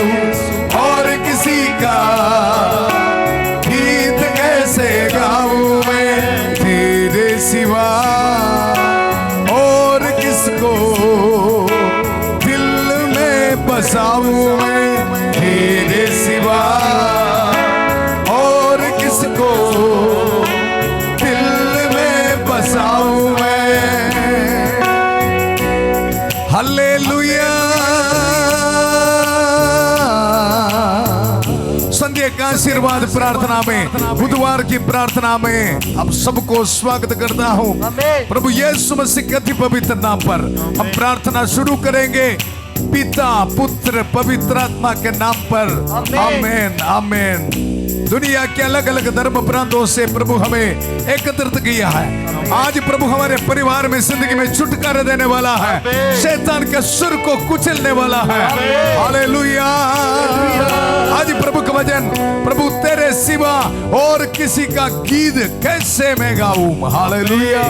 यीशु, और किसी का गीत कैसे गाऊं मैं तेरे सिवा, और किसको दिल में बसाऊं मैं तेरे सिवा, और किसको दिल में बसाऊं मैं। हालेलुया। संध्या का आशीर्वाद प्रार्थना में, बुधवार की प्रार्थना में आप सबको स्वागत करता हूं। प्रभु यीशु मसीह के अति पवित्र नाम पर हम प्रार्थना शुरू करेंगे, पिता पुत्र पवित्र आत्मा के नाम पर। आमीन आमीन। दुनिया के अलग अलग धर्म प्रांतों से प्रभु हमें एकत्रित किया है। आज प्रभु हमारे परिवार में जिंदगी में छुटकारा देने वाला है, शैतान के सुर को कुचलने वाला है। हालेलुया। आज प्रभु का वचन, प्रभु तेरे सिवा और किसी का गीत कैसे मैं गाऊं। हालेलुया।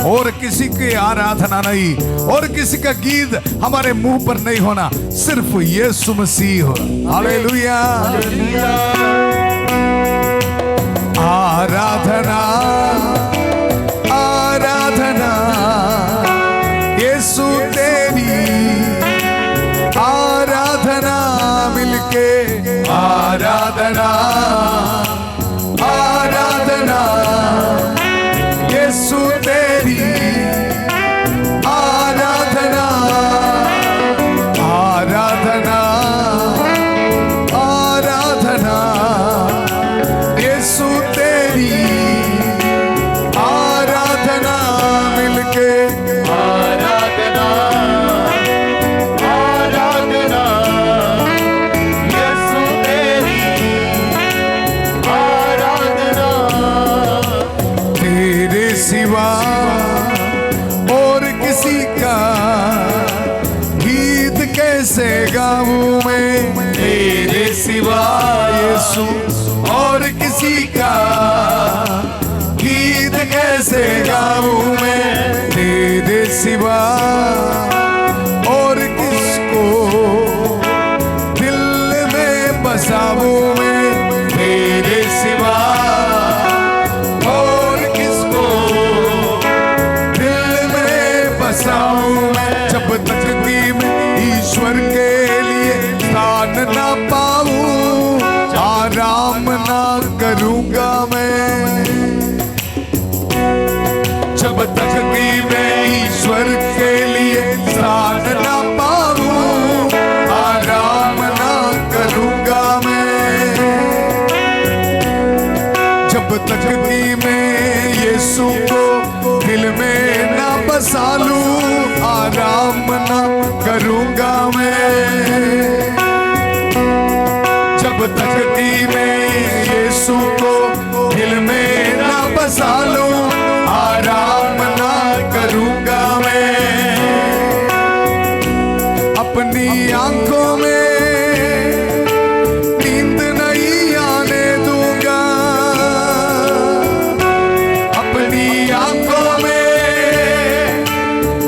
और किसी की आराधना नहीं, और किसी का गीत हमारे मुंह पर नहीं होना, सिर्फ यीशु मसीह हो। हालेलुया। आराधना आराधना यीशु तेरी, आराधना मिलके आराधना आराधना यीशु तेरी, आराधना आराधना आराधना यीशु तेरी, आराधना मिलके आराधना आराधना यीशु तेरी, आराधना। तेरे सिवा और किसी का गीत कैसे गाऊं मैं तेरे सिवा यीशु, और किसी का गीत कैसे गाऊं मैं तेरे सिवा, और किसको दिल में बसाऊं मैं तेरे सिवा, और किसको दिल में बसाऊं मैं। जब तक कि मैं ईश्वर के लिए स्थान ना पाऊं, आराम ना करूंगा मैं। जब तक कि मैं ईश्वर के लिए स्थान ना पाऊं, आराम ना करूंगा मैं। जब तक कि मैं यीशु को दिल में ना बसा लूं, आराम ना करूंगा मैं। जब तक कि मैं यीशु को दिल में ना बसा लूं, आराम ना करूंगा मैं। अपनी आंखों में नींद नहीं आने दूंगा, अपनी आंखों में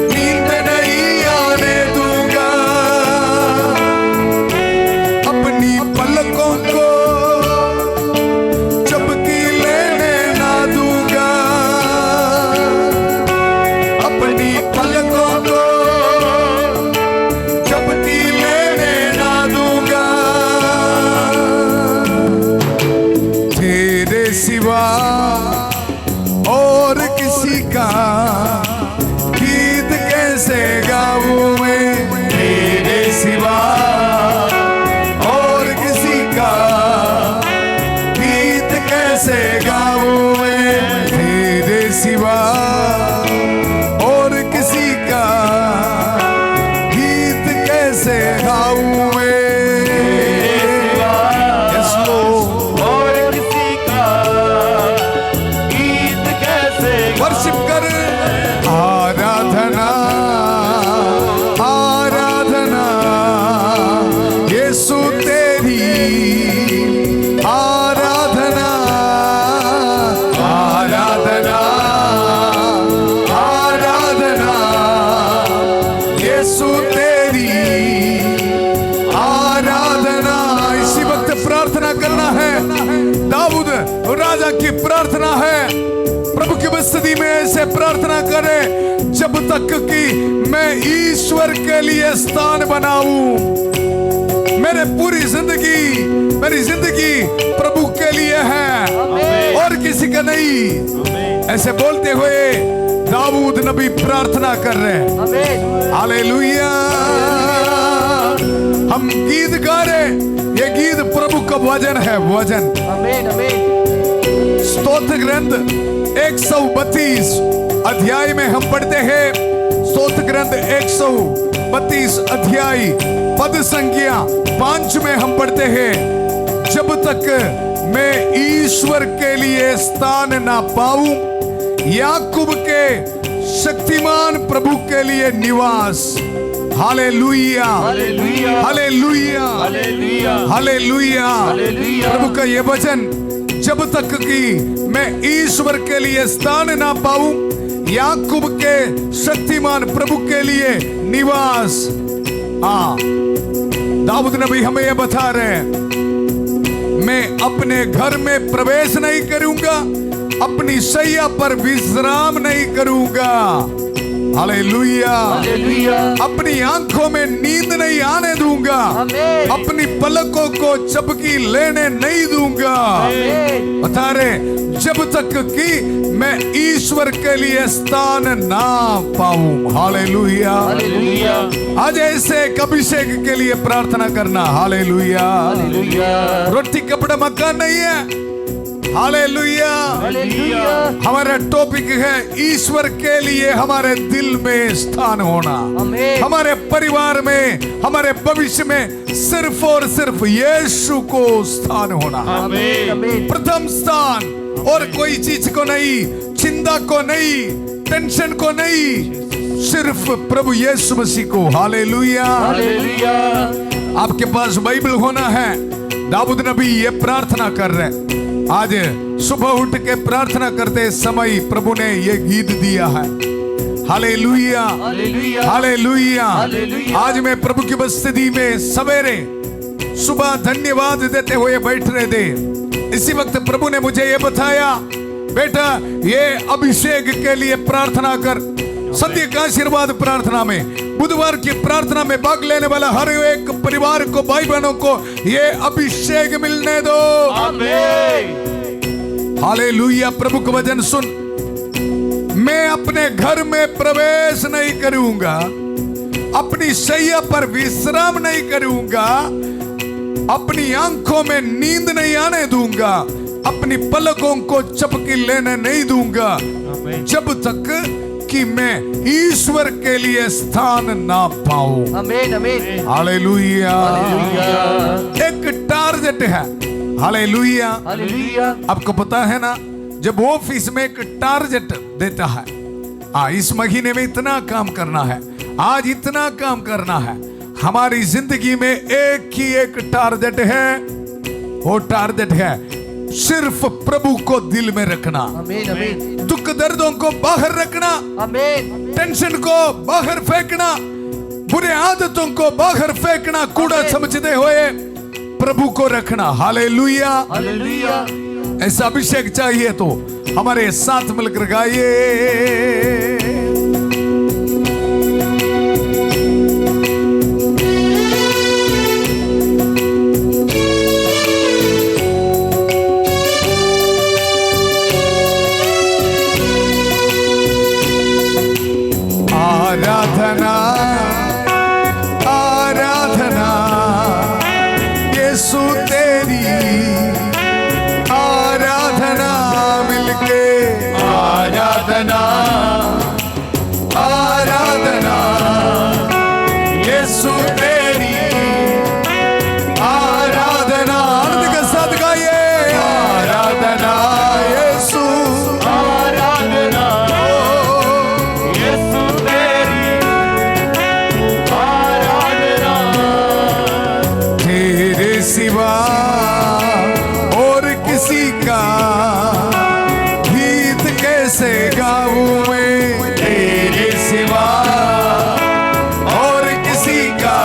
नींद नहीं आने दूंगा, अपनी पलकों को झपकी लेने ना दूंगा, प्रार्थना करें, जब तक कि मैं ईश्वर के लिए स्थान बनाऊं। मेरे पूरी जिंदगी, मेरी जिंदगी प्रभु के लिए है और किसी का नहीं। ऐसे बोलते हुए दाऊद नबी प्रार्थना कर रहे हैं। हालेलुया। हम गीत गा रहे, ये गीत प्रभु का वचन है, वचन। स्तोत्र ग्रंथ 132 अध्याय में हम पढ़ते हैं। स्तोत्र ग्रंथ 132 अध्याय पद संख्या 5 में हम पढ़ते हैं, जब तक मैं ईश्वर के लिए स्थान ना पाऊं, याकूब के शक्तिमान प्रभु के लिए निवास। Hallelujah, hallelujah, hallelujah, hallelujah. प्रभु का ये वचन, जब तक कि मैं ईश्वर के लिए स्थान ना पाऊं, याकूब के शक्तिमान प्रभु के लिए निवास। दाऊद नबी हमें यह बता रहे हैं, मैं अपने घर में प्रवेश नहीं करूंगा, अपनी शैया पर विश्राम नहीं करूंगा। हालेलुया, अपनी आंखों में नींद नहीं आने दूंगा, अपनी पलकों को चपकी लेने नहीं दूंगा। बता रहे, जब तक कि मैं ईश्वर के लिए स्थान ना पाऊं। हालेलुया। आज ऐसे एक अभिषेक के लिए प्रार्थना करना। हालेलुया। रोटी कपड़ा मकान नहीं है। हालेलुया। हमारा टॉपिक है ईश्वर के लिए हमारे दिल में स्थान होना, हमारे परिवार में, हमारे भविष्य में सिर्फ और सिर्फ यीशु को स्थान होना। प्रथम स्थान, और कोई चीज को नहीं, चिंता को नहीं, टेंशन को नहीं, सिर्फ प्रभु यीशु मसीह को। हालेलुया। आपके पास बाइबल होना है। दाऊद नबी ये प्रार्थना कर रहे हैं। आज सुबह उठ के प्रार्थना करते समय प्रभु ने ये गीत दिया है। Hallelujah, hallelujah. आज मैं प्रभु की उपस्थिति में सवेरे सुबह धन्यवाद देते हुए बैठ रहे थे। इसी वक्त प्रभु ने मुझे ये बताया, बेटा ये अभिषेक के लिए प्रार्थना कर। सत्य का आशीर्वाद प्रार्थना में, बुधवार की प्रार्थना में भाग लेने वाला हर एक परिवार को, भाई बहनों को ये अभिषेक मिलने दो। हालेलुया। प्रभु का वचन सुन, मैं अपने घर में प्रवेश नहीं करूंगा, अपनी शैया पर विश्राम नहीं करूंगा, अपनी आंखों में नींद नहीं आने दूंगा, अपनी पलकों को चपकी लेने नहीं दूंगा, जब तक कि मैं ईश्वर के लिए स्थान ना पाऊं। आमीन, आमीन। हालेलुया। एक टारगेट है। Hallelujah, hallelujah. आपको पता है ना, जब ऑफिस में एक टारगेट देता है, इस महीने में इतना काम करना है, आज इतना काम करना है। हमारी जिंदगी में एक ही एक टारगेट है, वो टारगेट है सिर्फ प्रभु को दिल में रखना। आमीन, आमीन। दुख दर्दों को बाहर रखना, आमीन। टेंशन को बाहर फेंकना, बुरे आदतों को बाहर फेंकना, कूड़ा समझते हुए प्रभु को रखना। Hallelujah, hallelujah. ऐसा अभिषेक चाहिए तो हमारे साथ मिलकर गाइए। आराधना, आराधना यीशु तेरी, आराधना मिलके, आराधना, आराधना यीशु तेरी, आराधना। अर्थ के साथ गाइए, आराधना यीशु, आराधना यीशु तेरी, आराधना। तेरे सिवा और किसी का गीत कैसे गाऊं मैं, तेरे सिवा और किसी का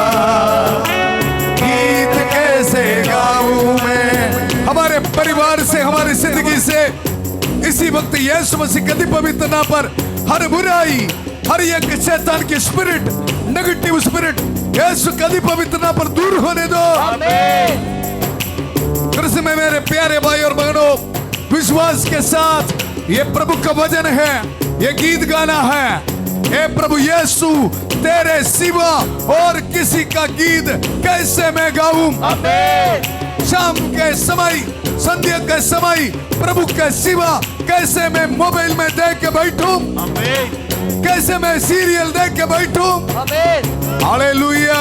गीत कैसे गाऊं मैं। हमारे परिवार से, हमारी जिंदगी से इसी वक्त यीशु मसीह के पवित्र नाम पर हर बुराई, हर एक शैतान की स्पिरिट, नेगेटिव स्पिरिट यीशु के अति पवित्र नाम पर दूर होने दो। कृष्ण में मेरे प्यारे भाई और बहनों, विश्वास के साथ ये प्रभु का वचन है, ये गीत गाना है। हे प्रभु यीशु, तेरे सिवा और किसी का गीत कैसे मैं गाऊं? शाम के समय, संध्या के समय प्रभु के सिवा कैसे मैं मोबाइल में देख के बैठूं? कैसे मैं सीरियल देख के बैठूं? हालेलुया।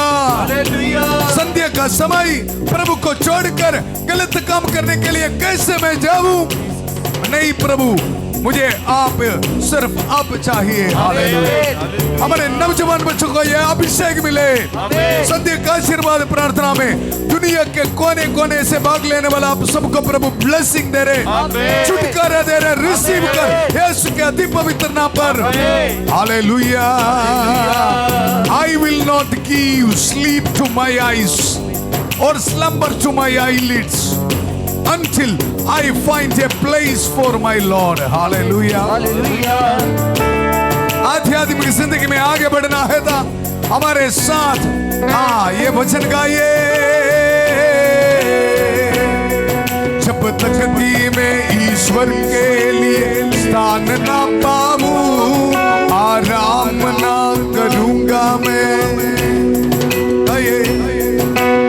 संध्या का समय प्रभु को छोड़कर गलत काम करने के लिए कैसे मैं जाऊं? नहीं प्रभु, मुझे आप, सिर्फ आप चाहिए। हालेलुया। हमारे नौजवान बच्चों को यह अभिषेक मिले। संध्या का आशीर्वाद प्रार्थना में दुनिया के कोने कोने से भाग लेने वाला आप सबको प्रभु ब्लेसिंग दे रहे, छुटकारा दे रहे, रिसीव कर यीशु के अति पवित्र नाम पर। Hallelujah. I will not give sleep to my eyes or slumber to my eyelids until I find a place for my Lord. Hallelujah. आध्यात्मिक जिंदगी में आगे बढ़ना है था हमारे साथ। ये वचन गाइए। जब तक दी में ईश्वर के लिए स्थान ना पाऊं, आराम ना करूंगा मैं।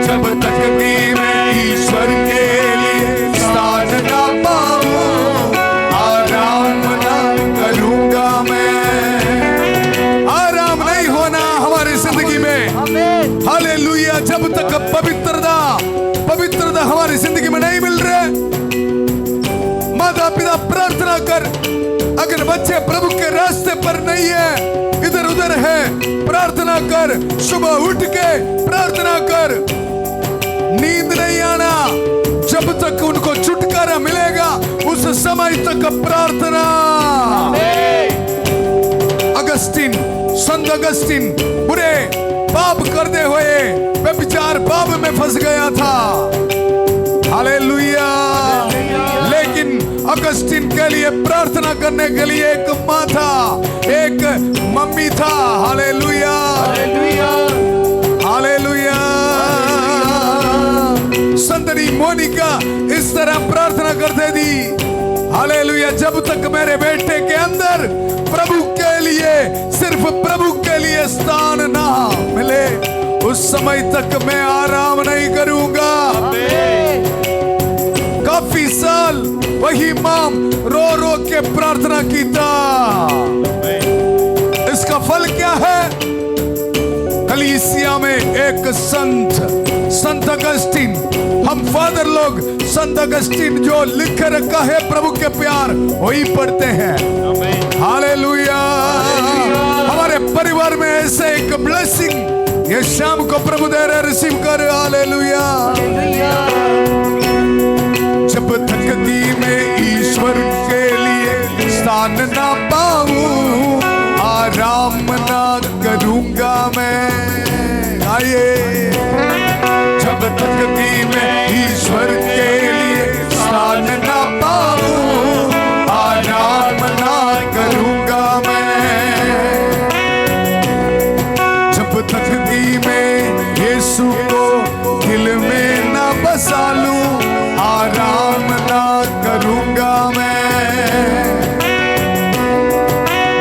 जब तक दी में ईश्वर के लिए स्थान ना पाऊं, आराम ना करूंगा मैं। आराम नहीं होना हमारी जिंदगी में। हालेलुया। जब तक पवित्रता हमारी जिंदगी में नहीं मिल रहे, माता पिता प्रार्थना कर। अगर बच्चे प्रभु के रास्ते पर नहीं है, इधर उधर है, प्रार्थना कर। सुबह उठ के प्रार्थना कर। नींद नहीं आना जब तक उनको छुटकारा मिलेगा, उस समय तक प्रार्थना। संत अगस्तीन बुरे पाप करते हुए व्यभिचार पाप में फंस गया था। हालेलुया। लेकिन अगस्तीन के लिए प्रार्थना करने के लिए एक माँ था, एक मम्मी था। हालेलुया। हालेलुया। संतनी मोनिका इस तरह प्रार्थना करते थी। हालेलुया। जब तक मेरे बेटे के अंदर प्रभु के लिए, सिर्फ प्रभु के लिए स्थान ना मिले, उस समय तक मैं आराम नहीं करूंगा। काफी साल वही मां रो रो के प्रार्थना की था। इसका फल क्या है? कलीसिया में एक संत अगस्तीन, हम फादर लोग संत अगस्तीन जो लिख रखा है प्रभु के प्यार, वही पढ़ते हैं। हालेलुया। हमारे परिवार में ऐसे एक ब्लेसिंग ये शाम को प्रभु दे रहे, रिसीव कर। हालेलुया। जब तक दी में ईश्वर के लिए स्थान ना पाऊं, आराम ना करूंगा मैं। आइए। जब तक दी में ईश्वर के लिए स्थान ना पाऊं, आराम ना करूंगा मैं। जब तक दी में यीशु को दिल में ना बसा लूं, आराम ना करूंगा मैं।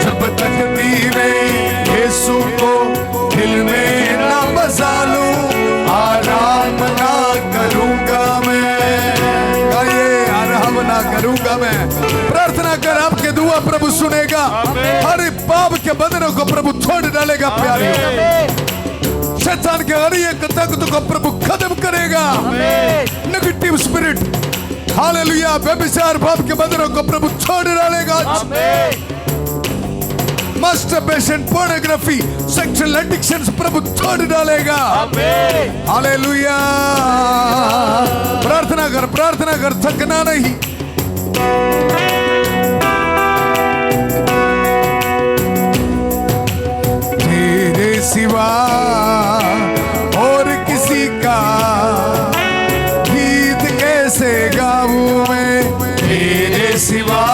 जब तक दी में यीशु को दिल में ना बसा लूं, आराम ना करूंगा मैं। आराम ना करूंगा मैं। प्रार्थना कर, आपके दुआ प्रभु सुनेगा। हर पाप के बंधनों को प्रभु तोड़ डालेगा। प्यारे शैतान के हर एक ताकत को प्रभु खत्म करेगा। नेगेटिव स्पिरिट, हालेलुया, व्यभिचार पाप के बंधनों को प्रभु तोड़ डालेगा। मास्टरबेशन, पोर्नोग्राफी, सेक्सुअल एडिक्शंस प्रभु तोड़ डालेगा। हालेलुया। प्रार्थना कर, थकना नहीं। तेरे सिवा और किसी का गीत कैसे गाऊं मैं? तेरे सिवा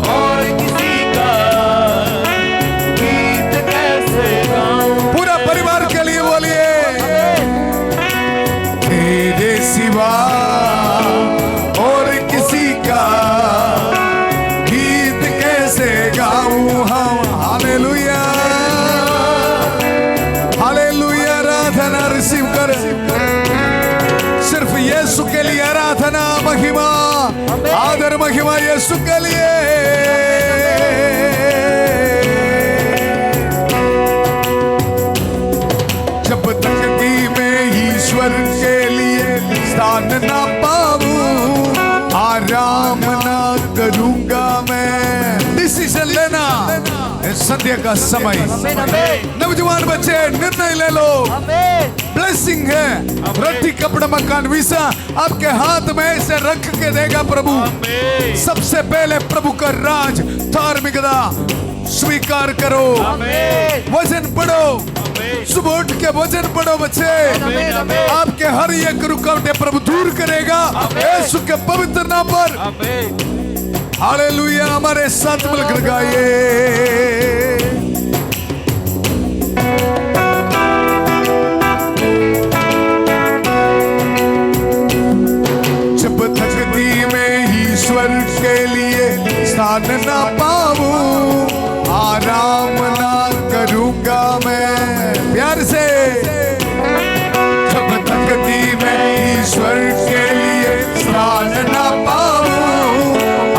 और किसी का आराधना महिमा आदर महिमा यीशु के लिए। जब तक कि मैं ईश्वर के लिए स्थान ना पाऊं आराम ना करूंगा मैं। डिसीजन लेना संध्या का समय। नौजवान बच्चे निर्णय ले लो। ब्लेसिंग है, रोटी कपड़ा मकान वीसा आपके हाथ में इसे रख के देगा प्रभु। सबसे पहले प्रभु का राज धार्मिकता स्वीकार करो। वजन पढ़ो, सुबह उठ के वजन पढ़ो बच्चे। आपके हर एक रुकावटें प्रभु दूर करेगा यीशु के पवित्र नाम पर। हालेलुया। हमारे साथ मिलकर गाइए। जब तक कि मैं ईश्वर के लिए स्थान ना पाऊं आराम ना करूंगा मैं। प्यार से। जब तक कि मैं ईश्वर के लिए स्थान ना पाऊं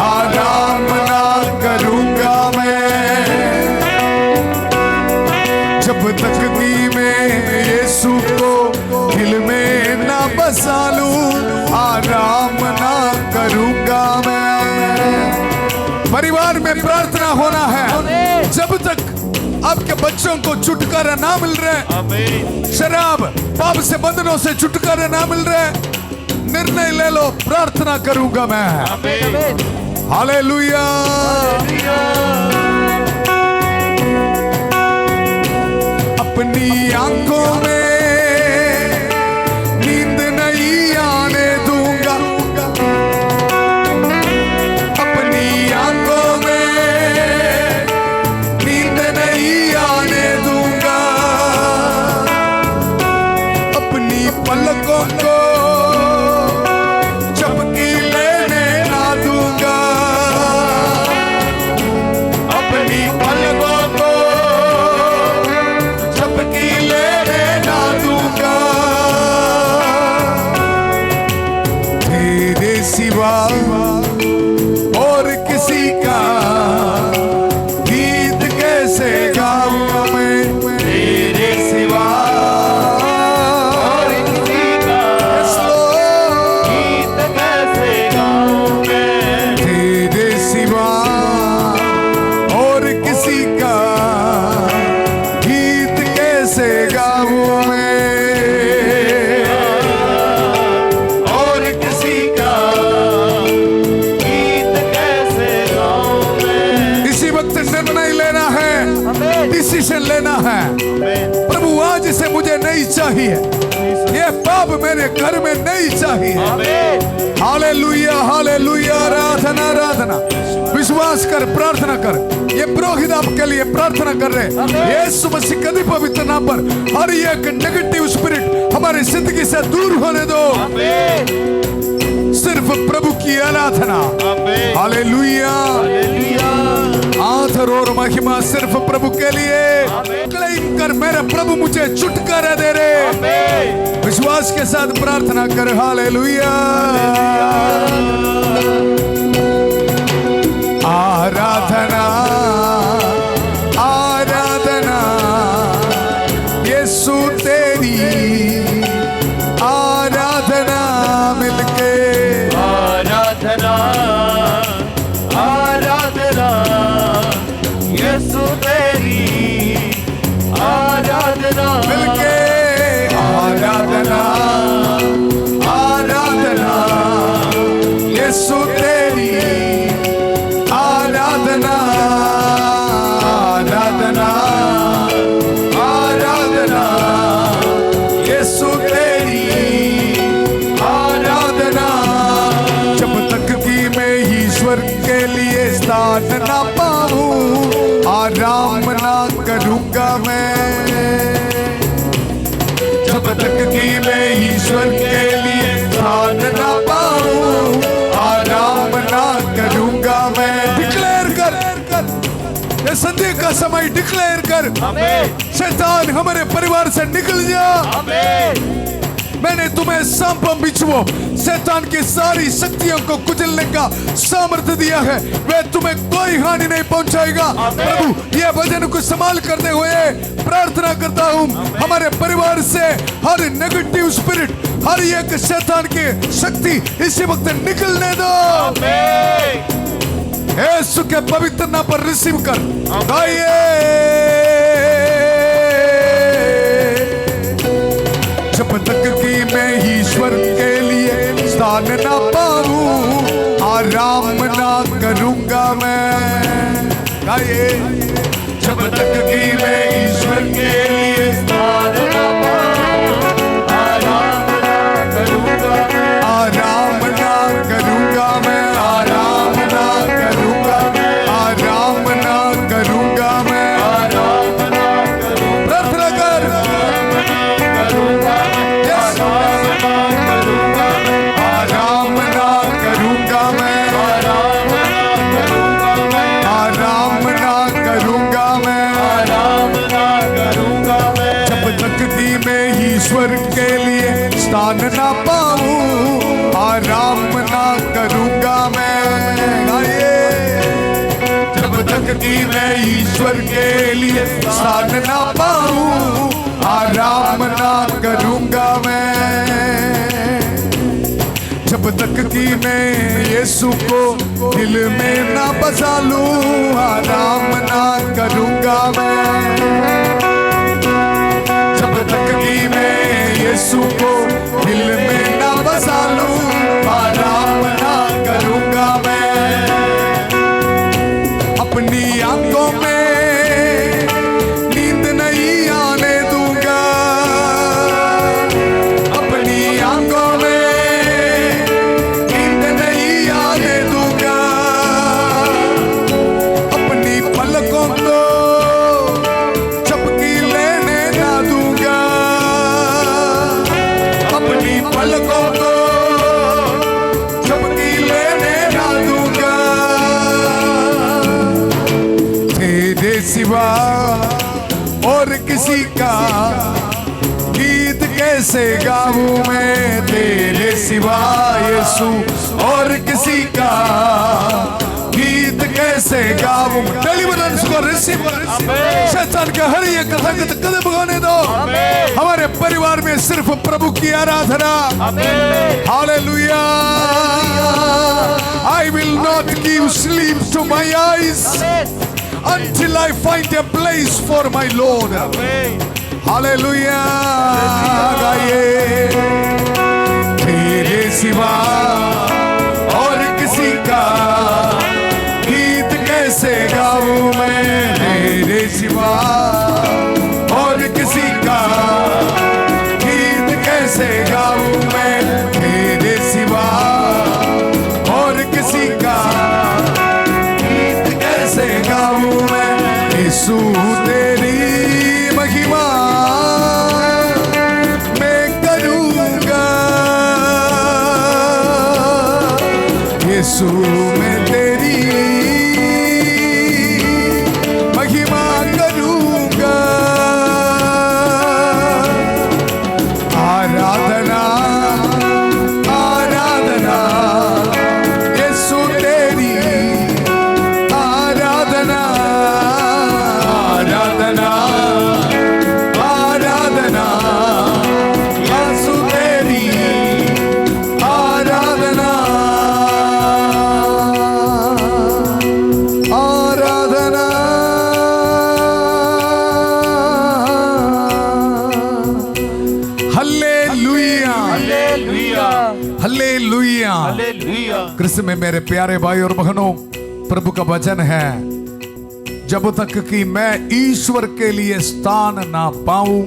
आराम ना करूंगा मैं। जब तक कि मैं यीशु को दिल में ना बसा लूं आराम ना करूंगा मैं। परिवार में प्रार्थना होना है। जब तक आपके बच्चों को छुटकारा ना मिल रहा है, शराब पाप से बंधनों से छुटकारा ना मिल रहा है, निर्णय ले लो प्रार्थना करूंगा मैं। हालेलुया। अपनी आंखों में नींद नहीं आने दूंगा। अपनी आंखों में नींद नहीं आने दूंगा। अपनी पलकों को झपकी लेने ना दूंगा। अपनी पलकों को झपकी लेने ना दूंगा। तेरे सिवा और किसी का गीत कैसे गाऊंगा मैं। तेरे सिवा और किसी का गीत कैसे गाऊं मैं। तेरे सिवा और किसी का गीत कैसे गाऊं मैं। और किसी का गीत कैसे गाऊं मैं। इसी वक्त निर्णय लेना है, डिसीजन लेना है। प्रभु आज से मुझे नहीं चाहिए, ये पाप मेरे घर में नहीं चाहिए। Hallelujah hallelujah. आराधना आराधना। विश्वास कर, प्रार्थना कर। ये पुरोहित आपके लिए प्रार्थना कर रहे। यीशु मसीह के पवित्र नाम पर हर एक नेगेटिव स्पिरिट हमारी जिंदगी से दूर होने दो। सिर्फ प्रभु की आराधना। हालेलुया। आदर और महिमा सिर्फ प्रभु के लिए। क्लेम कर, मेरा प्रभु मुझे छुटकारा दे रे। विश्वास के साथ प्रार्थना कर। हालेलुया। आराधना आराधना यीशु तेरी आराधना मिलके। आराधना आराधना यीशु तेरी आराधना मिलके। आराधना आराधना यीशु तेरी आराधना। आराधना आराधना यीशु तेरी आराधना। जब तक कि मैं ईश्वर के लिए स्थान ना पाऊं आराम ना करूंगा मैं। जब तक कि मैं ईश्वर के लिए स्थान ना पाऊं आराम ना करूंगा मैं। डिक्लेयर कर, ये संध्या का समय डिक्लेयर कर। शैतान हमारे परिवार से निकल जा। मैंने तुम्हें सांपों बिच्छुओं शैतान की सारी शक्तियों को कुचलने का सामर्थ्य दिया है, वे तुम्हें कोई हानि नहीं पहुंचाएगा। प्रभु ये वचन को संभाल करते हुए प्रार्थना करता हूँ, हमारे परिवार से हर नेगेटिव स्पिरिट, हर एक शैतान की शक्ति इसी वक्त निकलने दो। यीशु के पवित्र नाम पर रिसीव कर गाइए। जब तक कि मैं ईश्वर के लिए स्थान ना पाऊं, आराम ना करूंगा मैं। गाइए, जब तक कि मैं ईश्वर के लिए स्थान ना पाऊं, आराम ना करूंगा मैं। आराम ना करूंगा मैं, आराम ना करूंगा मैं, आराम ना करूंगा मैं, आराम ना करूंगा, प्रार्थना कर। करूंगा Yes. आराम ना करूंगा मैं, आराम ना करूंगा मैं, आराम ना करूंगा मैं, आराम ना करूंगा मैं। आराम ना करूंगा मैं। जब तक कि मैं ईश्वर के लिए स्थान ना पाऊं, आराम ना करूंगा मैं। गाइए, जब तक कि मैं ईश्वर के लिए स्थान ना पाऊं, आराम ना करूंगा मैं। जब तक कि मैं यीशु को दिल में ना बसा लूं, आराम ना करूंगा मैं। जब तक कि मैं यीशु को दिल में ना बसा लूं, आराम ना करूंगा मैं। अपनी आंखों में नींद नहीं आने दूंगा, अपनी आंखों में नींद नहीं आने दूंगा, अपनी पलकों को झपकी लेने ना दूंगा, अपनी पलकों को झपकी लेने ना दूंगा। तेरे सिवा और किसी का गीत कैसे गाऊं मैं, तेरे सिवा यीशु और किसी का गीत कैसे गाऊं। डिलीवरेंस को रिसीव कर, शैतान के हर एक ताकत कदम भगाने दो। हमारे परिवार में सिर्फ प्रभु की आराधना। Hallelujah. I will not give sleep to my eyes until I find a place for my Lord. Hallelujah. गाइए, तेरे सिवा और किसी का गीत कैसे गाऊं मैं, तेरे सिवा और किसी का गीत कैसे गाऊं मैं, तेरे सिवा और किसी का गीत कैसे गाऊं मैं। यीशु तेरी महिमा मैं करूंगा, यीशु मैं तेरी महिमा करूंगा। आराधना आराधना यीशु तेरी, आराधना आराधना आराधना यीशु तेरी, आराधना आराधना। Hallelujah hallelujah, hallelujah. Hallelujah. Krishna में मेरे प्यारे भाई और बहनों, प्रभु का वचन है, जब तक कि मैं ईश्वर के लिए स्थान ना पाऊं,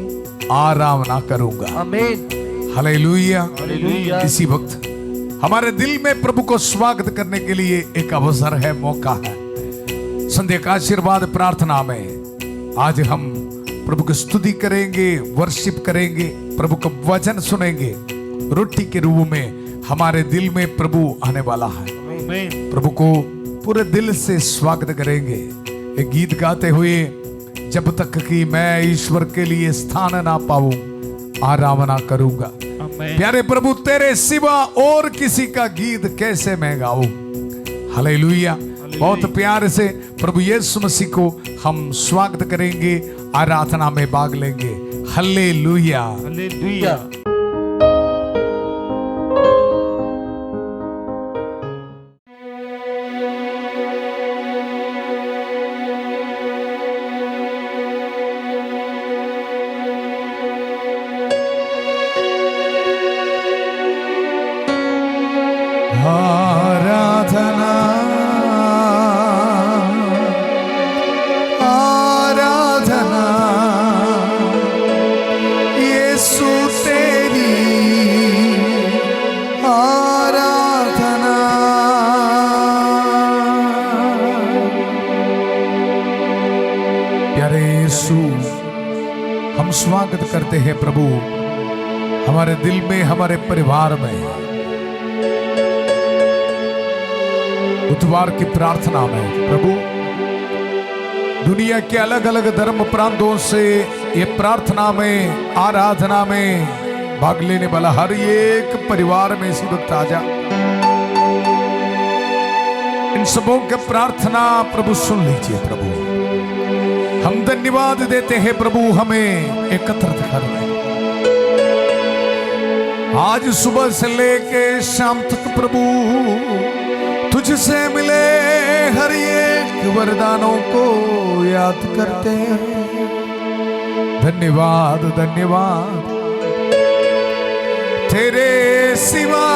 आराम ना करूंगा। आमीन। हालेलुया। हालेलुया। इसी वक्त हमारे दिल में प्रभु को स्वागत करने के लिए एक अवसर है, मौका है। संध्या का आशीर्वाद प्रार्थना में आज हम प्रभु की स्तुति करेंगे, वर्शिप करेंगे, प्रभु का वचन सुनेंगे। रोटी के रूप में हमारे दिल में प्रभु आने वाला है। आमीन। प्रभु को पूरे दिल से स्वागत करेंगे, एक गीत गाते हुए, जब तक कि मैं ईश्वर के लिए स्थान ना पाऊं, आराम ना करूंगा। आमीन। प्यारे प्रभु तेरे सिवा और किसी का गीत कैसे मैं गाऊं। हालेलुया। बहुत प्यार से प्रभु यीशु मसीह को हम स्वागत करेंगे, आराधना में भाग लेंगे। हालेलुया। हालेलुया। आराधना आराधना यीशु तेरी आराधना। प्यारे यीशु, हम स्वागत करते हैं प्रभु हमारे दिल में, हमारे परिवार में। बुधवार की प्रार्थना में प्रभु दुनिया के अलग अलग धर्म प्रांतों से ये प्रार्थना में, आराधना में भाग लेने वाला हर एक परिवार में इसी वक्त आ जा। इन सबों के प्रार्थना प्रभु सुन लीजिए। प्रभु हम धन्यवाद देते हैं प्रभु हमें एकत्रित कर रहे। आज सुबह से लेके शाम तक प्रभु तुझसे मिले हर एक वरदानों को याद करते हैं। धन्यवाद धन्यवाद। तेरे सिवा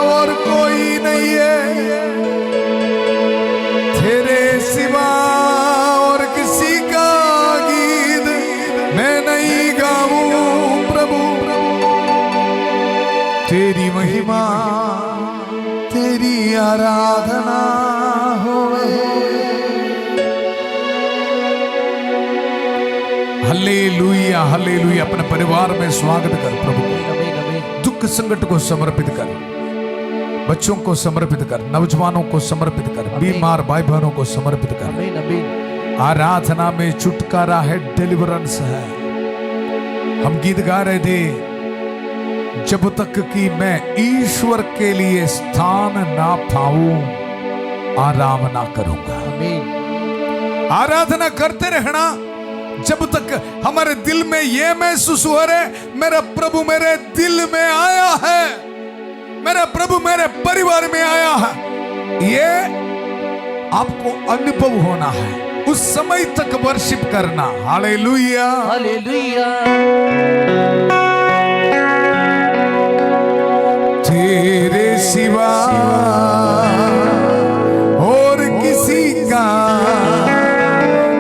और कोई नहीं है, तेरे सिवा और किसी का गीत मैं नहीं गाऊं प्रभु। तेरी महिमा तेरी आराधना होवे। Hallelujah hallelujah. अपने परिवार में स्वागत कर प्रभु। दुख संकट को समर्पित कर, बच्चों को समर्पित कर, नौजवानों को समर्पित कर, बीमार भाई बहनों को समर्पित कर। आराधना में छुटकारा है, डिलीवरेंस है। हम गीत गा रहे थे, जब तक कि मैं ईश्वर के लिए स्थान ना पाऊं आराम ना करूंगा। आराधना करते रहना जब तक हमारे दिल में यह महसूस हो रहा है मेरा प्रभु मेरे दिल में आया है, मेरा प्रभु मेरे परिवार में आया है। ये आपको अनुभव होना है, उस समय तक वर्शिप करना। Hallelujah hallelujah. तेरे सिवा और किसी का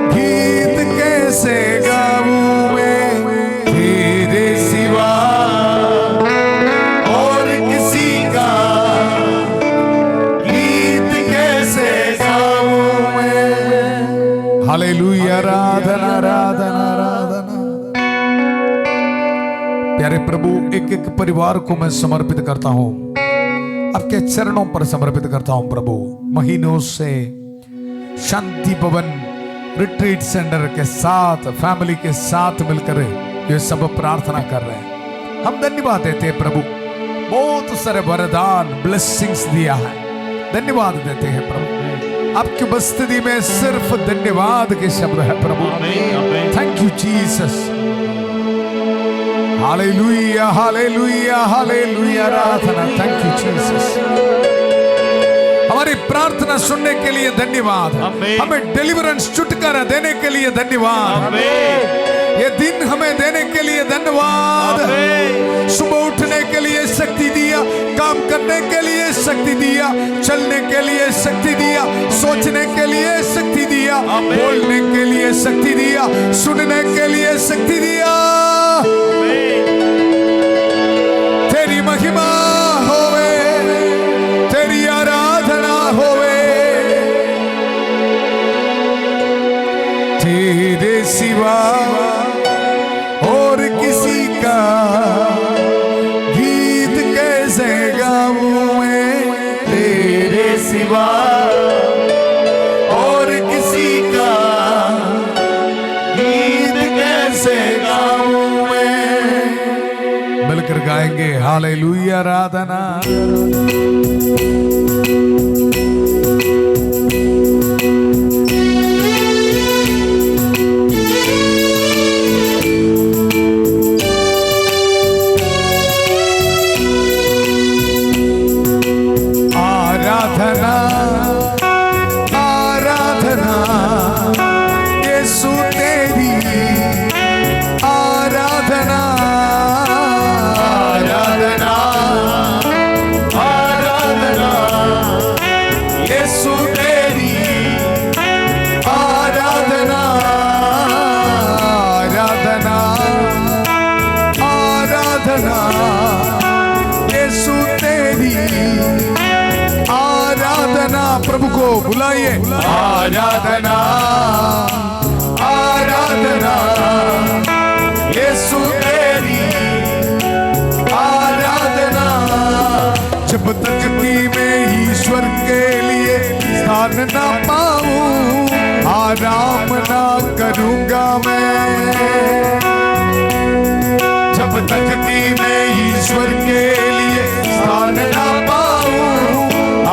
गीत कैसे गाऊं मैं। तेरे सिवा और किसी का गीत कैसे गाऊं मैं। हालेलुया। आराधना आराधना आराधना। प्यारे प्रभु, एक एक परिवार को मैं समर्पित करता हूं, आपके चरणों पर समर्पित करता हूं प्रभु। महीनों से शांति भवन रिट्रीट सेंटर के साथ, फैमिली के साथ मिलकर ये सब प्रार्थना कर रहे हैं। हम धन्यवाद देते हैं प्रभु, बहुत सारे वरदान ब्लेसिंग्स दिया है। धन्यवाद देते हैं प्रभु, आपकी उपस्थिति में सिर्फ धन्यवाद के शब्द है प्रभु। Thank you Jesus. Hallelujah hallelujah hallelujah. आराधना। Thank you Jesus. हमारी प्रार्थना सुनने के लिए धन्यवाद। हमें डिलीवरेंस छुटकारा देने के लिए धन्यवाद। ये दिन हमें देने के लिए धन्यवाद। सुबह उठने के लिए शक्ति दिया, काम करने के लिए शक्ति दिया, चलने के लिए शक्ति दिया, सोचने के लिए शक्ति दिया, बोलने के लिए शक्ति दिया, सुनने के लिए शक्ति दिया। तेरी महिमा होवे, तेरी आराधना होवे। तेरे सिवा और किसी का गीत कैसे गाऊं मैं। तेरे सिवा और किसी का गीत कैसे गाऊं मैं। मिलकर गाएंगे हालेलुया आराधना। प्रभु को बुलाइए आराधना आराधना यीशु तेरी आराधना। जब तक कि मैं ईश्वर के लिए स्थान ना पाऊं आराम ना करूंगा मैं। जब तक कि मैं ईश्वर के लिए स्थान ना पाऊं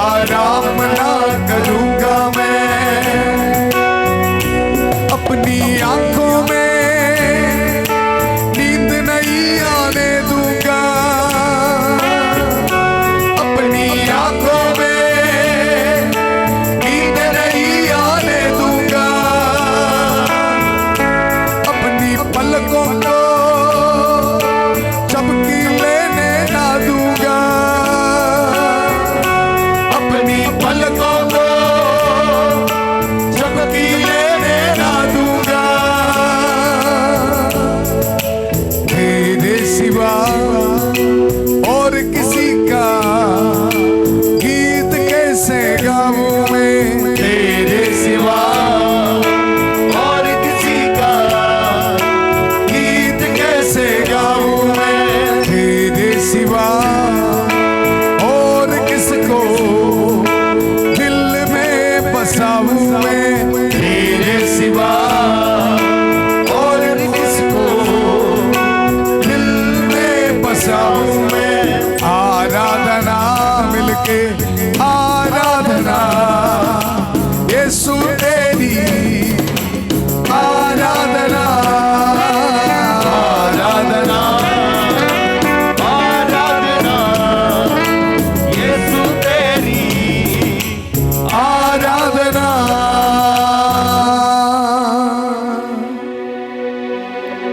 आराम ना करूंगा मैं। अपनी आंखों में नींद नहीं आने दूंगा। अपनी आंखों में नींद नहीं आने दूंगा। अपनी पलकों को झपकी लेने ना दूंगा। अपनी पलकों को झपकी लेने ना दूंगा। तेरे सिवा और किसी का गीत कैसे गाऊं मैं। तेरे सिवा और किसी का गीत कैसे गाऊं मैं। तेरे सिवा और किसको दिल में बसाऊं मैं। तेरे सिवा और किसको दिल में बसाऊं मैं। आराधना मिलके आराधना यीशु तेरी आराधना आराधना आराधना यीशु तेरी आराधना।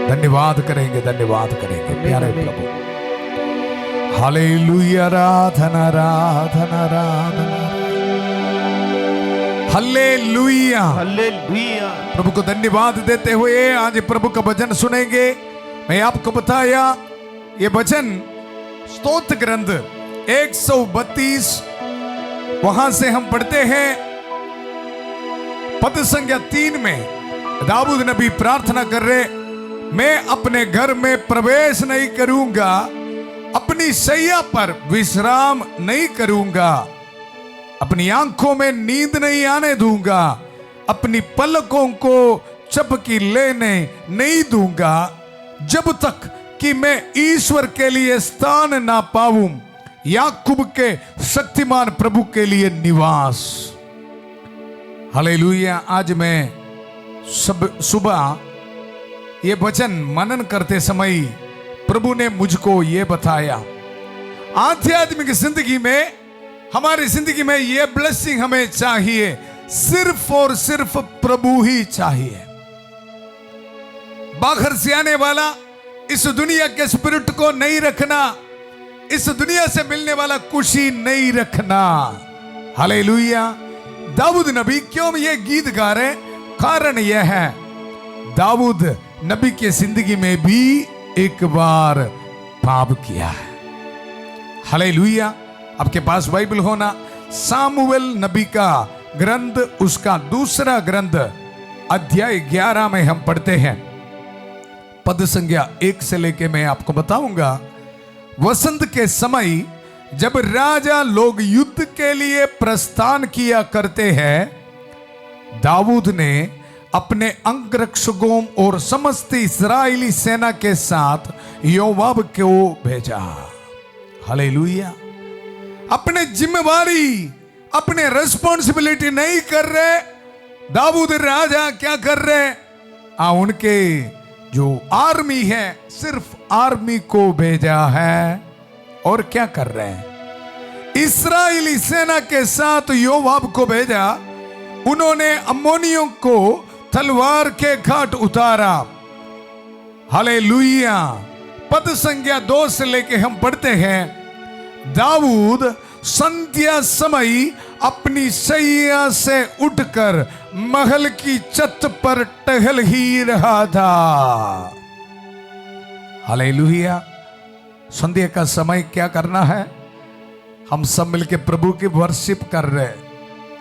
धन्यवाद करेंगे प्यारे प्रभु। हालेलुया आराधना आराधना आराधना हालेलुया हालेलुया। प्रभु को धन्यवाद देते हुए आज प्रभु का भजन सुनेंगे। मैं आपको बताया ये भजन स्तोत्र ग्रंथ 132 वहां से हम पढ़ते हैं। पद संख्या 3 में दाऊद नबी प्रार्थना कर रहे, मैं अपने घर में प्रवेश नहीं करूंगा, अपनी सैया पर विश्राम नहीं करूंगा, अपनी आंखों में नींद नहीं आने दूंगा, अपनी पलकों को झपकी लेने नहीं दूंगा, जब तक कि मैं ईश्वर के लिए स्थान ना पाऊं, याकूब के शक्तिमान प्रभु के लिए निवास। हालेलुया। आज मैं सुबह ये वचन मनन करते समय प्रभु ने मुझको ये बताया, आध्यात्मिक जिंदगी में, हमारी जिंदगी में ये ब्लेसिंग हमें चाहिए, सिर्फ और सिर्फ प्रभु ही चाहिए। बाहर से आने वाला इस दुनिया के स्पिरिट को नहीं रखना, इस दुनिया से मिलने वाला खुशी नहीं रखना। हालेलुया। दाऊद नबी क्यों ये गीत गा रहे? कारण यह है, दाऊद नबी के जिंदगी में भी एक बार पाप किया है। हालेलुया। आपके पास बाइबल होना, सामुएल नबी का ग्रंथ, उसका दूसरा ग्रंथ अध्याय 11 में हम पढ़ते हैं। पद संख्या 1 से लेके मैं आपको बताऊंगा। वसंत के समय जब राजा लोग युद्ध के लिए प्रस्थान किया करते हैं, दाऊद ने अपने अंगरक्षकों और समस्त इस्राएली सेना के साथ योवाब को भेजा। हालेलुया। अपने जिम्मेवारी, अपने रिस्पॉन्सिबिलिटी नहीं कर रहे। दाऊद राजा क्या कर रहे? उनके जो आर्मी है, सिर्फ आर्मी को भेजा है। और क्या कर रहे हैं? इस्राएली सेना के साथ योवाब को भेजा। उन्होंने अम्मोनियों को तलवार के घाट उतारा। हालेलुया। पद संख्या 2 से लेके हम पढ़ते हैं, दाऊद संध्या समय अपनी शैया से उठकर महल की छत पर टहल ही रहा था। हालेलुया। संध्या का समय क्या करना है? हम सब मिलके प्रभु की वर्शिप कर रहे,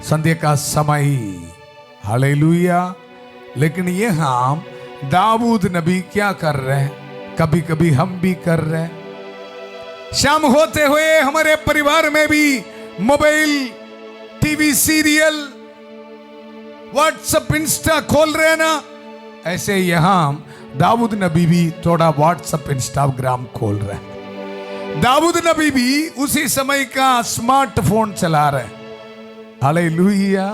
संध्या का समय। हालेलुया। लेकिन ये हम दाऊद नबी क्या कर रहे हैं? कभी कभी हम भी कर रहे हैं। शाम होते हुए हमारे परिवार में भी mobile, TV serial, WhatsApp, Insta खोल रहे हैं ना। ऐसे यहां दाऊद नबी भी थोड़ा व्हाट्सएप, इंस्टाग्राम खोल रहे हैं। दाऊद नबी भी उसी समय का स्मार्टफोन चला रहे हैं। हालेलुया।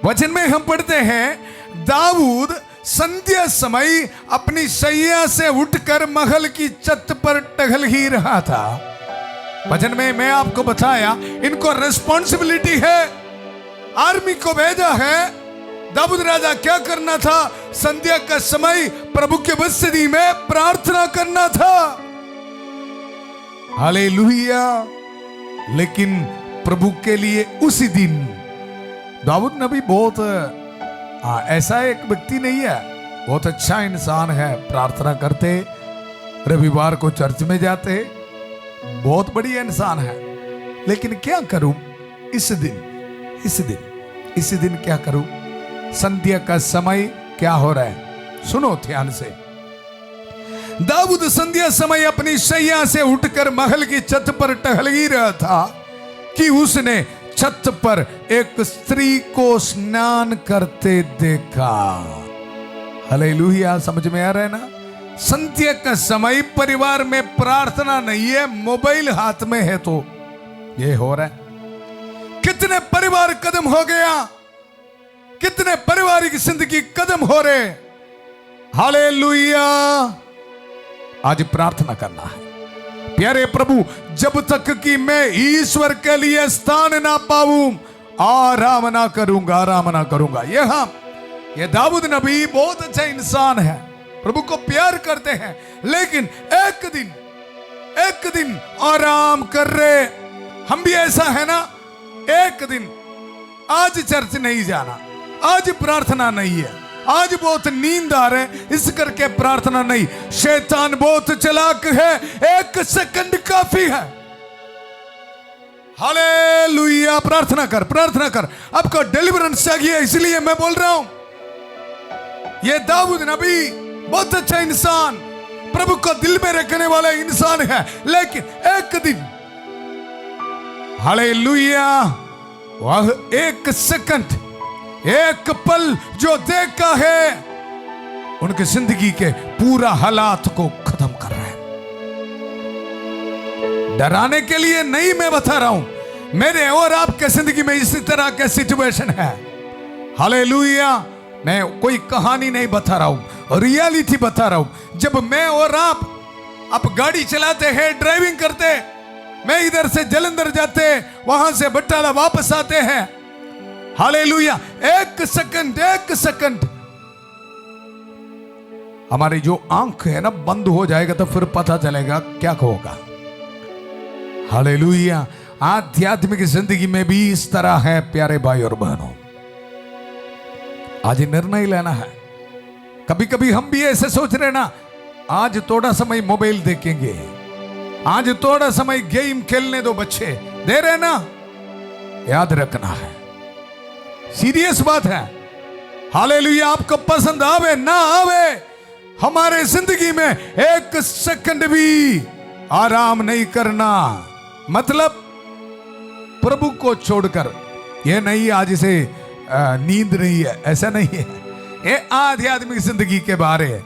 वचन में हम पढ़ते हैं, दाऊद संध्या समय अपनी शैया से उठकर महल की छत पर टहल ही रहा था। वचन में मैं आपको बताया, इनको रिस्पॉन्सिबिलिटी है, आर्मी को भेजा है। दाऊद राजा क्या करना था? संध्या का समय प्रभु के बस्ती में प्रार्थना करना था। हालेलुया। लेकिन प्रभु के लिए उसी दिन दाऊद नबी बहुत ऐसा एक व्यक्ति नहीं है, बहुत अच्छा इंसान है। प्रार्थना करते, रविवार को चर्च में जाते, बहुत बढ़िया इंसान है। लेकिन क्या करूं इस दिन क्या करूं? संध्या का समय क्या हो रहा है? सुनो ध्यान से। दाऊद संध्या समय अपनी शैया से उठकर महल की छत पर टहल ही रहा था कि उसने छत पर एक स्त्री को स्नान करते देखा। हालेलुया। समझ में आ रहा है ना? संध्या का समय परिवार में प्रार्थना नहीं है, मोबाइल हाथ में है, तो ये हो रहा है। कितने परिवार कदम हो गया, कितने पारिवारिक जिंदगी कदम हो रहे। हालेलुया। आज प्रार्थना करना है, प्यारे प्रभु, जब तक कि मैं ईश्वर के लिए स्थान ना पाऊं, आराम ना करूंगा। ये दाऊद नबी बहुत अच्छा इंसान है, प्रभु को प्यार करते हैं, लेकिन एक दिन आराम कर रहे। हम भी ऐसा है ना, एक दिन आज चर्च नहीं जाना, आज प्रार्थना नहीं है, आज बहुत नींद आ रहे, इस करके प्रार्थना नहीं। शैतान बहुत चालाक है, 1 सेकंड काफी है। हालेलुया। प्रार्थना कर, आपको डिलीवरेंस चाहिए, इसलिए मैं बोल रहा हूं। ये दाऊद नबी बहुत अच्छा इंसान, प्रभु को दिल में रखने वाला इंसान है, लेकिन एक दिन, हालेलुया, वह 1 सेकंड, 1 पल जो देखा है, उनकी जिंदगी के पूरा हालात को खत्म कर रहा है। डराने के लिए नहीं मैं बता रहा हूं, मेरे और आपके जिंदगी में इसी तरह के सिचुएशन है। हालेलुया। मैं कोई कहानी नहीं बता रहा हूं, रियलिटी बता रहा हूं। जब मैं और आप गाड़ी चलाते हैं, ड्राइविंग करते, मैं इधर से जलंधर जाते, वहां से बटाला वापस आते हैं। हालेलुया। 1 सेकंड हमारी जो आंख है ना बंद हो जाएगा, तो फिर पता चलेगा क्या होगा। हालेलुया। आध्यात्मिक जिंदगी में भी इस तरह है प्यारे भाई और बहनों। आज निर्णय लेना है। कभी कभी हम भी ऐसे सोच रहे ना, आज थोड़ा समय मोबाइल देखेंगे, आज थोड़ा समय गेम खेलने दो, बच्चे दे रहे ना। याद रखना है, सीरियस बात है। हालेलुया। आपको पसंद आवे ना आवे, हमारे जिंदगी में 1 सेकंड भी आराम नहीं करना। मतलब प्रभु को छोड़कर, यह नहीं आज से नींद नहीं है, ऐसा नहीं है। ये आध्यात्मिक जिंदगी के बारे,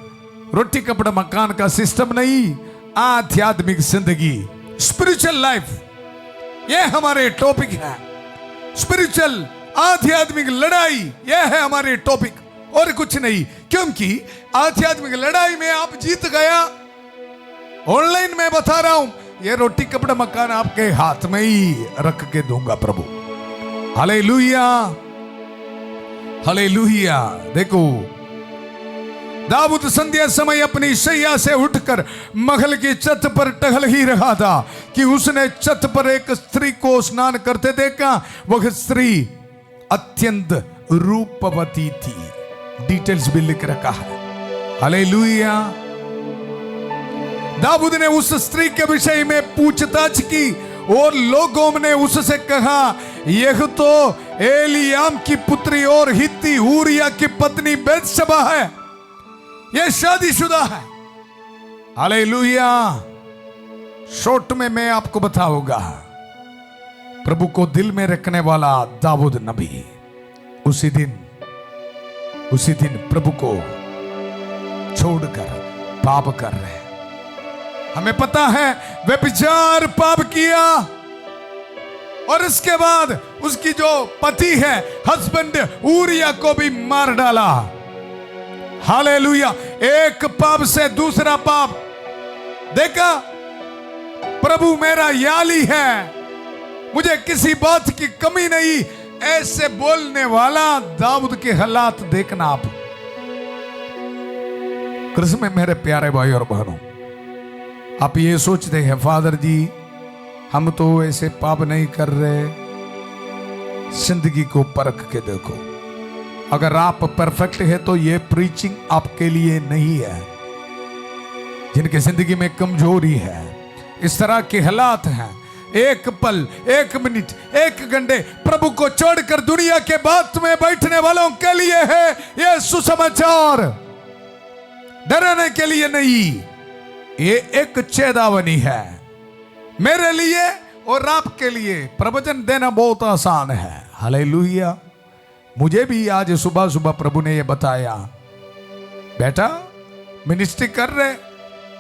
रोटी कपड़ा मकान का सिस्टम नहीं, आध्यात्मिक जिंदगी, स्पिरिचुअल लाइफ, ये हमारे टॉपिक है। स्पिरिचुअल आध्यात्मिक लड़ाई, ये है हमारे टॉपिक, और कुछ नहीं। क्योंकि आध्यात्मिक लड़ाई में आप जीत गया। ऑनलाइन मैं बता रहा हूं, ये रोटी कपड़ा मकान आपके हाथ में ही रख के दूंगा प्रभु। Hallelujah, hallelujah. देखो, दाऊद संध्या समय अपनी शैया से उठकर महल की छत पर टहल ही रहा था कि उसने छत पर एक स्त्री को स्नान करते देखा। वह स्त्री अत्यंत रूपवती थी। डिटेल्स भी लिख रखा है। हालेलुया। दाऊद ने उस स्त्री के विषय में पूछताछ की और लोगों ने उससे कहा, यह तो एलियाम की पुत्री और हित्ती ऊरिया की पत्नी बेतशबा है, यह शादीशुदा है। हालेलुया। शॉर्ट में मैं आपको बताऊंगा, प्रभु को दिल में रखने वाला दाऊद नबी उसी दिन प्रभु को छोड़कर पाप कर रहे। हमें पता है व्यभिचार पाप किया, और इसके बाद उसकी जो पति है, हस्बैंड, ऊरिया को भी मार डाला। हालेलुया। एक पाप से दूसरा पाप। देखा, प्रभु मेरा याली है, मुझे किसी बात की कमी नहीं, ऐसे बोलने वाला दाऊद के हालात देखना आप। कृष्ण में मेरे प्यारे भाई और बहनों, आप ये सोचते हैं फादर जी हम तो ऐसे पाप नहीं कर रहे। जिंदगी को परख के देखो, अगर आप परफेक्ट है तो ये प्रीचिंग आपके लिए नहीं है। जिनके जिंदगी में कमजोरी है, इस तरह के हालात हैं, एक पल, एक मिनट, एक घंटे प्रभु को छोड़कर दुनिया के बात में बैठने वालों के लिए है ये सुसमाचार। डरने के लिए नहीं, ये एक चेतावनी है मेरे लिए और आपके लिए। प्रवचन देना बहुत आसान है। हालेलुया। मुझे भी आज सुबह सुबह प्रभु ने ये बताया, बेटा मिनिस्ट्री कर रहे,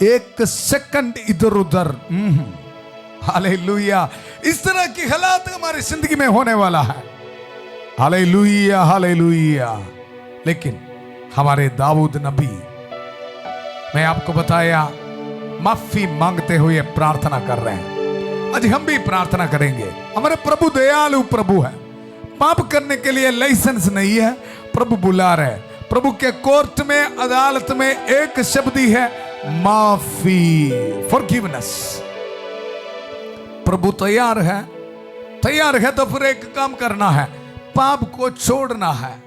एक सेकंड इधर उधर। हालेलुया। इस तरह की हालात हमारी जिंदगी में होने वाला है। Hallelujah, hallelujah. लेकिन हमारे दाऊद नबी, मैं आपको बताया, माफी मांगते हुए प्रार्थना कर रहे हैं। आज हम भी प्रार्थना करेंगे। हमारे प्रभु दयालु प्रभु है, पाप करने के लिए लाइसेंस नहीं है। प्रभु बुला रहे। प्रभु के कोर्ट में, अदालत में एक शब्द ही है, माफी, फॉरगिवनेस। प्रभु तैयार है तो फिर एक काम करना है, पाप को छोड़ना है।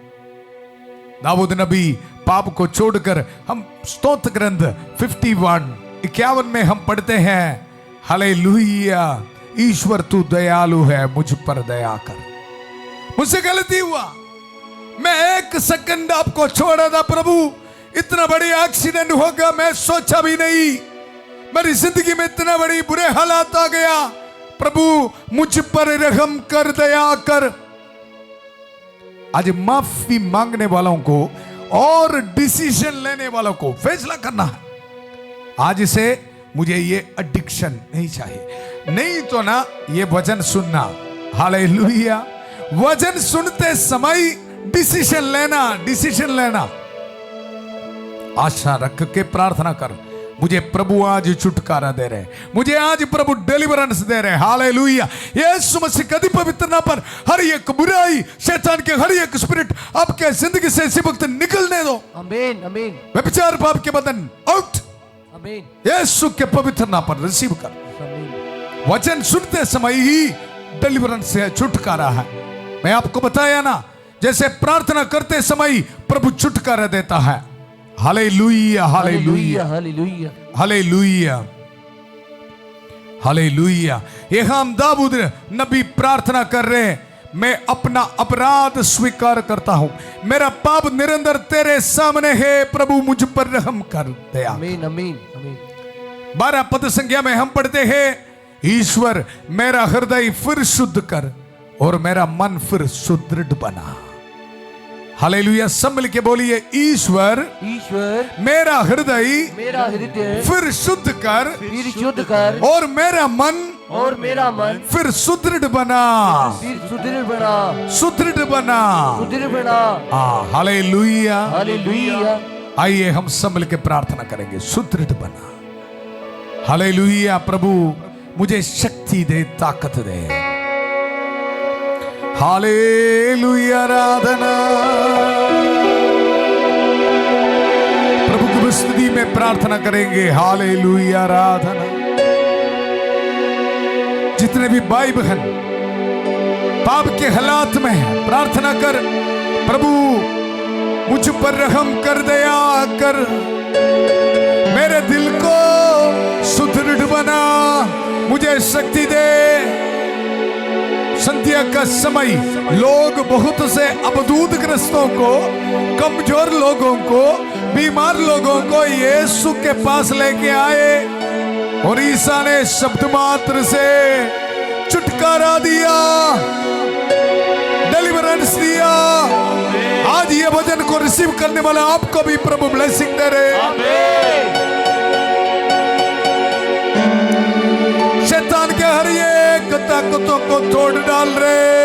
दाऊद नबी पाप को छोड़कर, हम स्तोत्र ग्रंथ 51 में हम पढ़ते हैं, हालेलुया, ईश्वर तू दयालु है, मुझ पर दया कर। मुझसे गलती हुआ, मैं एक सेकंड आपको छोड़ा था प्रभु, इतना बड़ी एक्सीडेंट होगा मैं सोचा भी नहीं। मेरी जिंदगी में इतना बड़ी बुरे हालात आ गया, प्रभु मुझ पर रहम कर, दया कर। आज माफी मांगने वालों को और डिसीजन लेने वालों को फैसला करना है। आज से मुझे ये एडिक्शन नहीं चाहिए, नहीं तो ना ये वचन सुनना। हालेलुया। वचन सुनते समय डिसीजन लेना। आशा रख के प्रार्थना कर, मुझे प्रभु आज छुटकारा दे रहे, मुझे आज प्रभु डिलीवरेंस दे रहे। हालेलुया। यीशु मसीह का पवित्र नाम पर हर एक बुराई, शैतान के हर एक स्पिरिट आपके जिंदगी से इसी वक्त निकलने दो। आमीन, आमीन। व्यभिचार पाप के बंधन आउट। आमीन। यीशु के पवित्र नाम पर रिसीव कर। आमीन। वचन सुनते समय ही डिलीवरेंस से छुटकारा है। मैं आपको बताया ना, जैसे प्रार्थना करते समय प्रभु छुटकारा देता है। Hallelujah, hallelujah, hallelujah, hallelujah, hallelujah. यहां हम दाऊद नबी प्रार्थना कर रहे हैं, मैं अपना अपराध स्वीकार करता हूं, मेरा पाप निरंतर तेरे सामने है, प्रभु मुझ पर रहम कर, दया। आमीन, आमीन, आमीन। 12 पद संख्या में हम पढ़ते हैं, ईश्वर मेरा हृदय फिर शुद्ध कर और मेरा मन फिर सुदृढ़ बना। हालेलुया। सब मिलके बोलिए, ईश्वर ईश्वर मेरा हृदय मेरा हृदय फिर शुद्ध कर फिर शुद्ध कर और मेरा मन और मेरा मन फिर सुदृढ़ बना, फिर सुदृढ़ बना सुदृढ़ बना। सुदृढ़ बना। हालेलुया। हालेलुया। आइए हम सब मिलके प्रार्थना करेंगे, सुदृढ़ बना। हालेलुया। प्रभु मुझे शक्ति दे, ताकत दे। हालेलुया। आराधना। प्रभु की उपस्थिति में प्रार्थना करेंगे। हालेलुया। आराधना। जितने भी भाई बहन पाप के हालात में हैं, प्रार्थना कर, प्रभु मुझ पर रहम कर, दया कर, मेरे दिल को सुदृढ़ बना, मुझे शक्ति दे। संध्या का समय लोग बहुत से अवधूतग्रस्तों को, कमजोर लोगों को, बीमार लोगों को यीशु के पास लेके आए और ईसा ने शब्द मात्र से छुटकारा दिया, डिलीवरेंस दिया। आज ये वचन को रिसीव करने वाला आपको भी प्रभु ब्लेसिंग दे रहे। शैतान के हर एक ताकतों को तोड़ डाल रहे।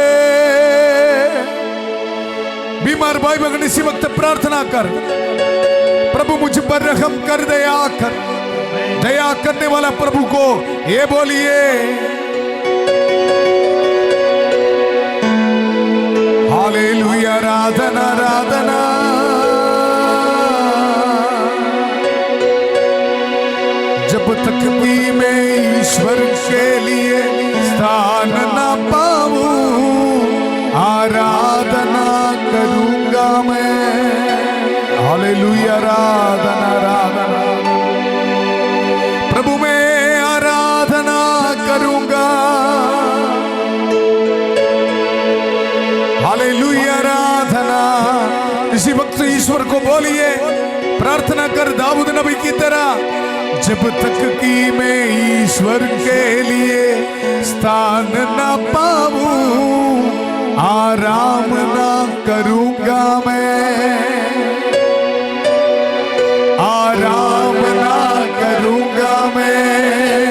बीमार भाई बहन इसी वक्त प्रार्थना कर, प्रभु मुझ पर रहम कर, दया कर। दया करने वाला प्रभु को ये बोलिए, हालेलुया। आराधना। आराधना। जब तक भी मैं ईश्वर के लिए स्थान ना पाऊं, आराधना करूंगा मैं। हालेलुया। आराधना। आराधना। प्रभु मैं आराधना करूंगा। हालेलुया। आराधना। इसी वक्त ईश्वर को बोलिए, प्रार्थना कर दाऊद नबी की तरह, जब तक कि मैं ईश्वर के लिए स्थान ना पाऊं, आराम ना करूंगा मैं। आराम ना करूंगा मैं।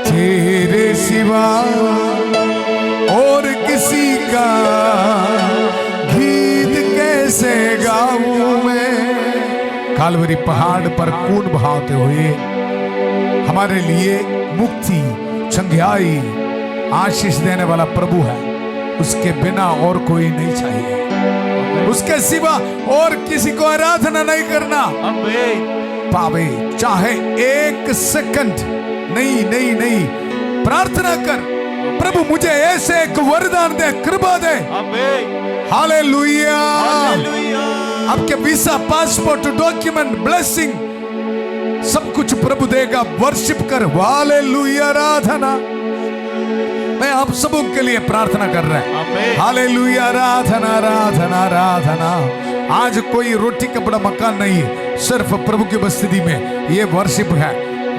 तेरे सिवा और किसी का गीत कैसे गाऊं मैं। कालवरी पहाड़ पर खून बहाते हुए हमारे लिए मुक्ति, चंगाई, आशीष देने वाला प्रभु है। उसके बिना और कोई नहीं चाहिए, उसके सिवा और किसी को आराधना नहीं करना पावे। चाहे एक सेकंड नहीं, नहीं, नहीं, प्रार्थना कर, प्रभु मुझे ऐसे एक वरदान दे, कृपा दे। हालेलुया। आपके वीसा, पासपोर्ट, डॉक्यूमेंट, ब्लेसिंग सब कुछ प्रभु देगा। वर्शिप कर। हालेलुया। आराधना। मैं आप सबों के लिए प्रार्थना कर रहा हूं। हालेलुया। आराधना। आराधना। आराधना। आज कोई रोटी कपड़ा मकान नहीं, सिर्फ प्रभु की उपस्थिति में ये वर्शिप है।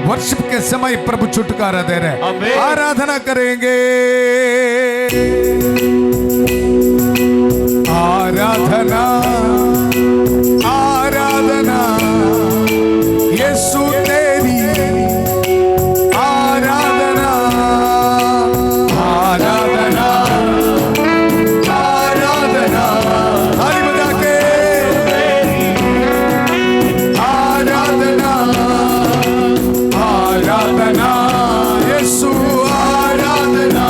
वर्शिप के समय प्रभु छुटकारा दे रहे। आराधना करेंगे। आराधना। आराधना। यीशु तेरी आराधना। आराधना। आराधना। ताली बजा के आराधना। आराधना। यीशु आराधना।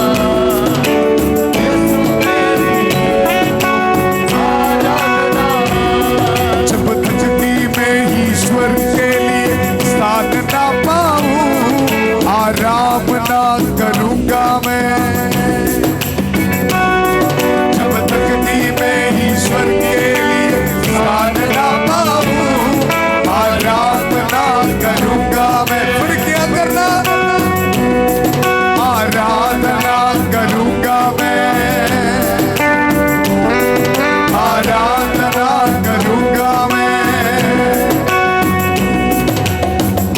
जब तक भी मैं ईश्वर के लिए स्थान ना पाऊं, आराम ना करूंगा मैं। जब तक भी मैं ईश्वर के लिए स्थान ना पाऊं, आराम ना करूंगा मैं। फिर क्या करना? आराधना करूंगा मैं। आराधना करूंगा मैं।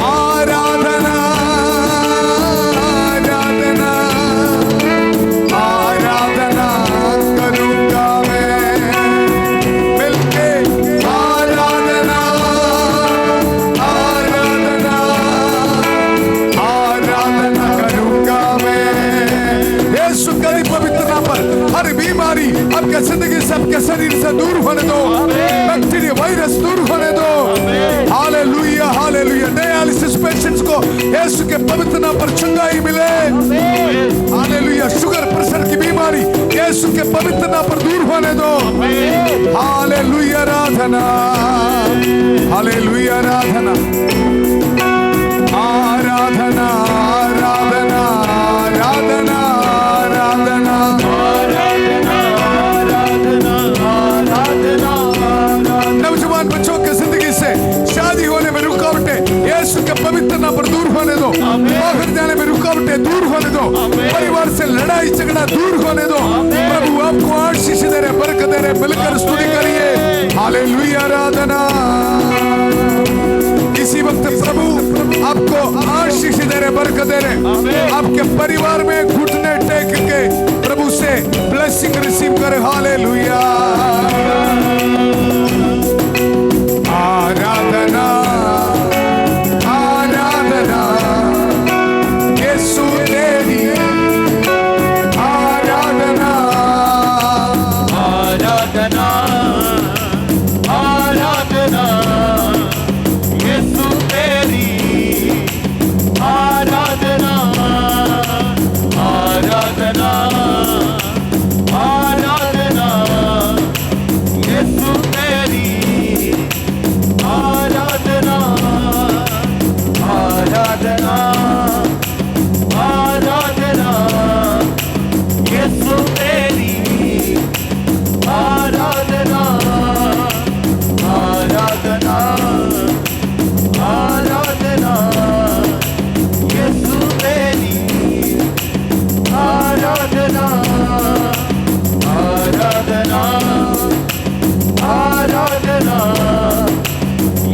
आराधना। आराधना। को यीशु के पवित्र नाम पर चंगाई मिले। हालेलुया। शुगर प्रेशर की बीमारी यीशु के पवित्र नाम पर दूर होने दो। हालेलुया। आराधना, हालेलुया। आराधना, आराधना, आराधना, आराधना, आराधना, नौजवान बच्चों की जिंदगी से शादी होने में रुकावटें यीशु के पवित्र नाम पर दूर होने दो। बाहर जाने में रुकावटें दूर होने दो। परिवार से लड़ाई झगड़ा दूर होने दो। प्रभु आपको आशीष दे रहे, बरकत दे रहे। मिलकर स्तुति करिए। हालेलुया। आराधना। इसी वक्त प्रभु आपको आशीष दे रहे, बरकत दे रहे। आपके परिवार में घुटने टेक के प्रभु से ब्लेसिंग रिसीव करे। हालेलुया। आराधना, आराधना, यीशु तेरी आराधना, आराधना, आराधना, यीशु तेरी आराधना, आराधना, आराधना, यीशु तेरी आराधना, आराधना, आराधना, यीशु तेरी आराधना, आराधना, आराधना, यीशु तेरी आराधना, आराधना, आराधना,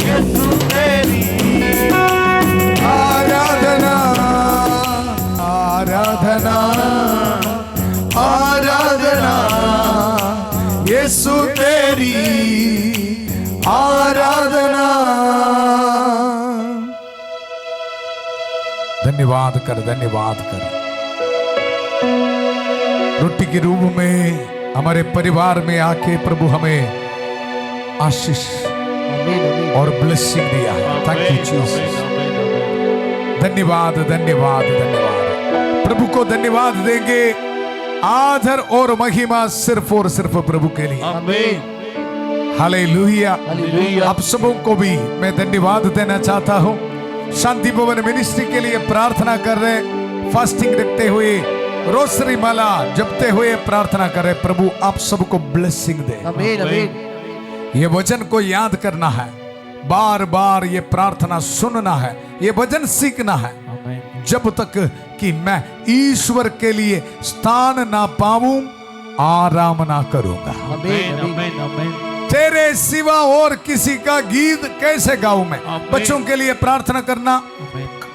यीशु तेरी आराधना, आराधना, आराधना, यीशु तेरी आराधना। धन्यवाद कर, धन्यवाद कर। रोटी के रूप में हमारे परिवार में आके प्रभु हमें आशीष और ब्लेसिंग दिया है। Thank you Jesus. धन्यवाद, धन्यवाद, धन्यवाद। प्रभु को धन्यवाद देंगे। आदर और महिमा सिर्फ और सिर्फ प्रभु के लिए। आमीन। हालेलुया। हालेलुया। आप सबों को भी मैं धन्यवाद देना चाहता हूँ। शांति भवन मिनिस्ट्री के लिए प्रार्थना कर रहे, फास्टिंग रखते हुए, रोसरी माला जपते हुए प्रार्थना कर रहे। प्रभु आप सबको ब्लेसिंग दे। आमीन, आमीन। ये वचन को याद करना है, बार बार ये प्रार्थना सुनना है, ये वचन सीखना है, जब तक कि मैं ईश्वर के लिए स्थान ना पाऊं, आराम ना करूंगा। आमीन, आमीन। आमीन। तेरे सिवा और किसी का गीत कैसे गाऊं मैं। बच्चों के लिए प्रार्थना करना।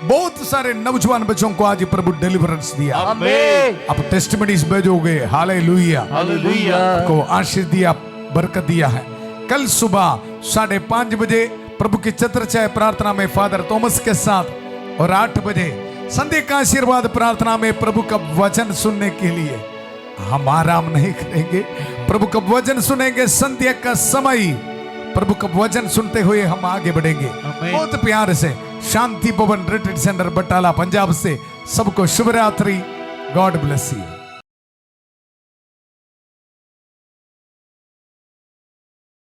बहुत सारे नौजवान बच्चों को आज प्रभु डिलीवरेंस दिया। आमीन। आप टेस्टिमनीज भेजोगे। हालेलुया। हालेलुया। को आशीष दिया, बरकत दिया है। कल सुबह 5:30 बजे प्रभु की छत्रछाया प्रार्थना में फादर थॉमस के साथ, और 8 बजे संध्या का आशीर्वाद प्रार्थना में प्रभु का वचन सुनने के लिए हम आराम नहीं करेंगे। प्रभु का वचन सुनेंगे। संध्या का समय प्रभु का वचन सुनते हुए हम आगे बढ़ेंगे। बहुत प्यार से शांति भवन रिट्रीट सेंटर बटाला पंजाब से सबको शुभ रात्रि। God bless you.